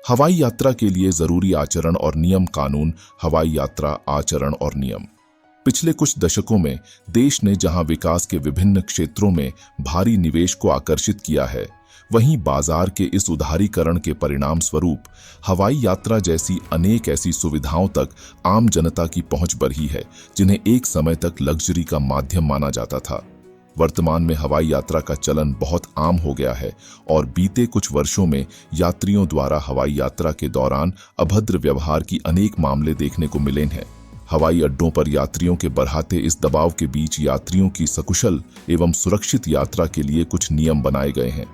हवाई यात्रा के लिए जरूरी आचरण और नियम कानून। हवाई यात्रा आचरण और नियम। पिछले कुछ दशकों में देश ने जहां विकास के विभिन्न क्षेत्रों में भारी निवेश को आकर्षित किया है, वहीं बाजार के इस उदारीकरण के परिणाम स्वरूप हवाई यात्रा जैसी अनेक ऐसी सुविधाओं तक आम जनता की पहुंच बढ़ी है जिन्हें एक समय तक लग्जरी का माध्यम माना जाता था। वर्तमान में हवाई यात्रा का चलन बहुत आम हो गया है और बीते कुछ वर्षों में यात्रियों द्वारा हवाई यात्रा के दौरान अभद्र व्यवहार की अनेक मामले देखने को मिले हैं। हवाई अड्डों पर यात्रियों के बढ़ाते इस दबाव के बीच यात्रियों की सकुशल एवं सुरक्षित यात्रा के लिए कुछ नियम बनाए गए हैं।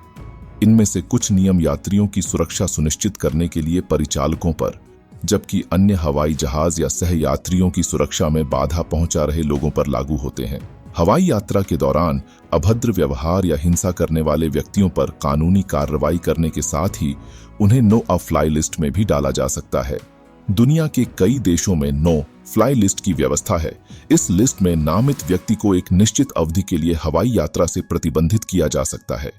इनमें से कुछ नियम यात्रियों की सुरक्षा सुनिश्चित करने के लिए परिचालकों पर, जबकि अन्य हवाई जहाज या सह यात्रियों की सुरक्षा में बाधा पहुंचा रहे लोगों पर लागू होते हैं। हवाई यात्रा के दौरान अभद्र व्यवहार या हिंसा करने वाले व्यक्तियों पर कानूनी कार्रवाई करने के साथ ही उन्हें नो अ फ्लाई लिस्ट में भी डाला जा सकता है। दुनिया के कई देशों में नो फ्लाई लिस्ट की व्यवस्था है। इस लिस्ट में नामित व्यक्ति को एक निश्चित अवधि के लिए हवाई यात्रा से प्रतिबंधित किया जा सकता है।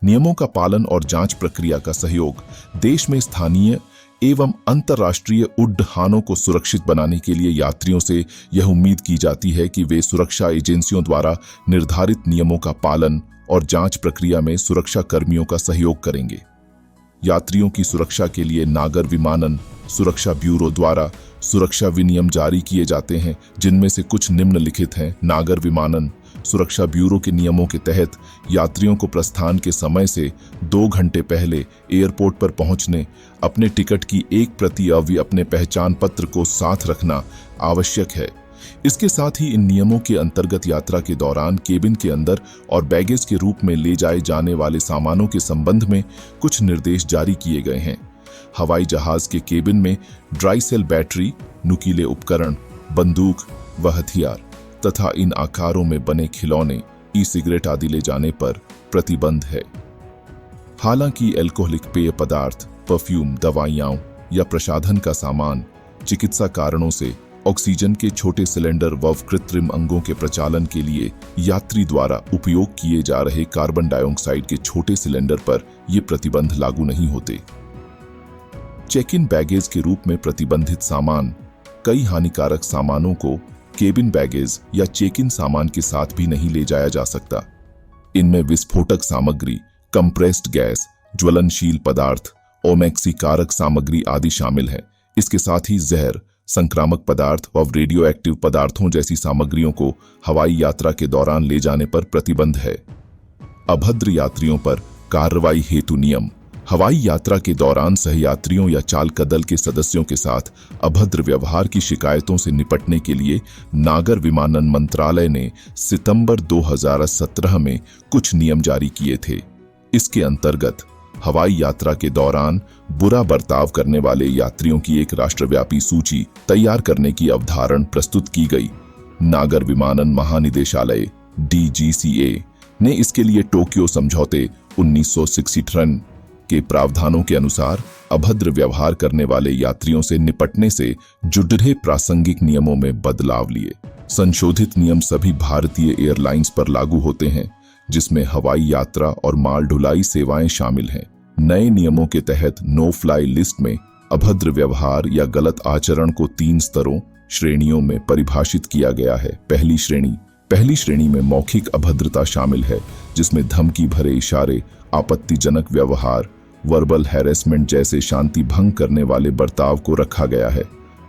नियमों का पालन और जांच प्रक्रिया का सहयोग देश में स्थानीय एवं अंतर्राष्ट्रीय उड्डयनों को सुरक्षित बनाने के लिए यात्रियों से यह उम्मीद की जाती है कि वे सुरक्षा एजेंसियों द्वारा निर्धारित नियमों का पालन और जांच प्रक्रिया में सुरक्षा कर्मियों का सहयोग करेंगे। यात्रियों की सुरक्षा के लिए नागर विमानन सुरक्षा ब्यूरो द्वारा सुरक्षा विनियम जारी किए जाते हैं, जिनमें से कुछ निम्नलिखित हैं। नागर विमानन सुरक्षा ब्यूरो के नियमों के तहत यात्रियों को प्रस्थान के समय से 2 घंटे पहले एयरपोर्ट पर पहुंचने, अपने टिकट की एक प्रति अवधि अपने पहचान पत्र को साथ रखना आवश्यक है। इसके साथ ही इन नियमों के अंतर्गत यात्रा के दौरान केबिन के अंदर और बैगेज के रूप में ले जाए जाने वाले सामानों के संबंध में कुछ निर्देश जारी किए गए हैं। हवाई जहाज के केबिन में ड्राई सेल बैटरी, नुकीले उपकरण, बंदूक व हथियार तथा इन आकारों में बने खिलौने, ई सिगरेट आदि ले जाने पर प्रतिबंध है। हालांकि अल्कोहलिक पेय पदार्थ, परफ्यूम, दवाइयां या प्रसाधन का सामान, चिकित्सा कारणों से ऑक्सीजन के छोटे सिलेंडर व कृत्रिम अंगों के प्रचालन के लिए यात्री द्वारा उपयोग किए जा रहे कार्बन डाइऑक्साइड के छोटे सिलेंडर पर ये प्रतिबंध लागू नहीं होते। चेक इन बैगेज के रूप में प्रतिबंधित सामान, कई हानिकारक सामानों को केबिन बैगेज या चेक इन सामान के साथ भी नहीं ले जाया जा सकता। इनमें विस्फोटक सामग्री, कंप्रेस्ड गैस, ज्वलनशील पदार्थ, ओमैक्सी कारक सामग्री आदि शामिल है। इसके साथ ही जहर, संक्रामक पदार्थ व रेडियो एक्टिव पदार्थों जैसी सामग्रियों को हवाई यात्रा के दौरान ले जाने पर प्रतिबंध है। अभद्र यात्रियों पर कार्रवाई हेतु नियम। हवाई यात्रा के दौरान सहयात्रियों या चालक दल के सदस्यों के साथ अभद्र व्यवहार की शिकायतों से निपटने के लिए नागर विमानन मंत्रालय ने सितंबर 2017 में कुछ नियम जारी किए थे। इसके अंतर्गत हवाई यात्रा के दौरान बुरा बर्ताव करने वाले यात्रियों की एक राष्ट्रव्यापी सूची तैयार करने की अवधारणा प्रस्तुत की गई। नागर विमानन महानिदेशालय DGCA ने इसके लिए टोक्यो समझौते 1963 के प्रावधानों के अनुसार अभद्र व्यवहार करने वाले यात्रियों से निपटने से जुड़े प्रासंगिक नियमों में बदलाव लिए। संशोधित नियम सभी भारतीय एयरलाइंस पर लागू होते हैं, जिसमें हवाई यात्रा और माल ढुलाई सेवाएं शामिल हैं। नए नियमों के तहत नो फ्लाई लिस्ट में अभद्र व्यवहार या गलत आचरण को 3 स्तरों श्रेणियों में परिभाषित किया गया है। पहली श्रेणी में मौखिक अभद्रता शामिल है, जिसमें धमकी भरे इशारे, आपत्तिजनक व्यवहार, वर्बल हैरेसमेंट जैसे शांति भंग करने वाले बर्ताव को रखा गया है।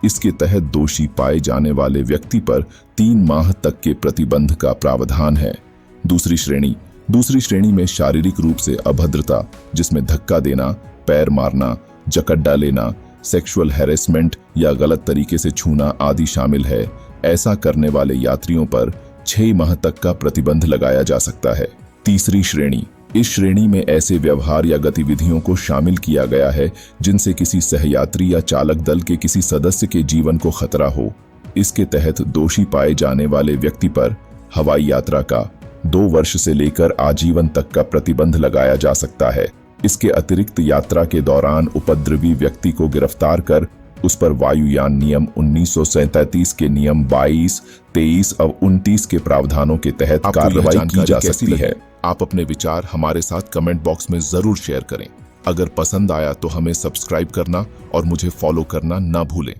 इसके तहत दोषी पाए जाने वाले व्यक्ति पर 3 माह तक के प्रतिबंध का प्रावधान है। दूसरी श्रेणी में शारीरिक रूप से अभद्रता, जिसमें धक्का देना, पैर मारना, जकड़ा लेना, सेक्सुअल हैरेसमेंट या गलत तरीके से छूना आदि शामिल है। ऐसा करने वाले यात्रियों पर 6 माह तक का प्रतिबंध लगाया जा सकता है। तीसरी श्रेणी, इस श्रेणी में ऐसे व्यवहार या गतिविधियों को शामिल किया गया है जिनसे किसी सहयात्री या चालक दल के किसी सदस्य के जीवन को खतरा हो। इसके तहत दोषी पाए जाने वाले व्यक्ति पर हवाई यात्रा का 2 वर्ष से लेकर आजीवन तक का प्रतिबंध लगाया जा सकता है। इसके अतिरिक्त यात्रा के दौरान उपद्रवी व्यक्ति को गिरफ्तार कर उस पर वायुयान नियम 1937 के नियम 22, 23 और 29 के प्रावधानों के तहत कार्रवाई की जा सकती है। आप अपने विचार हमारे साथ कमेंट बॉक्स में जरूर शेयर करें। अगर पसंद आया तो हमें सब्सक्राइब करना और मुझे फॉलो करना ना भूलें।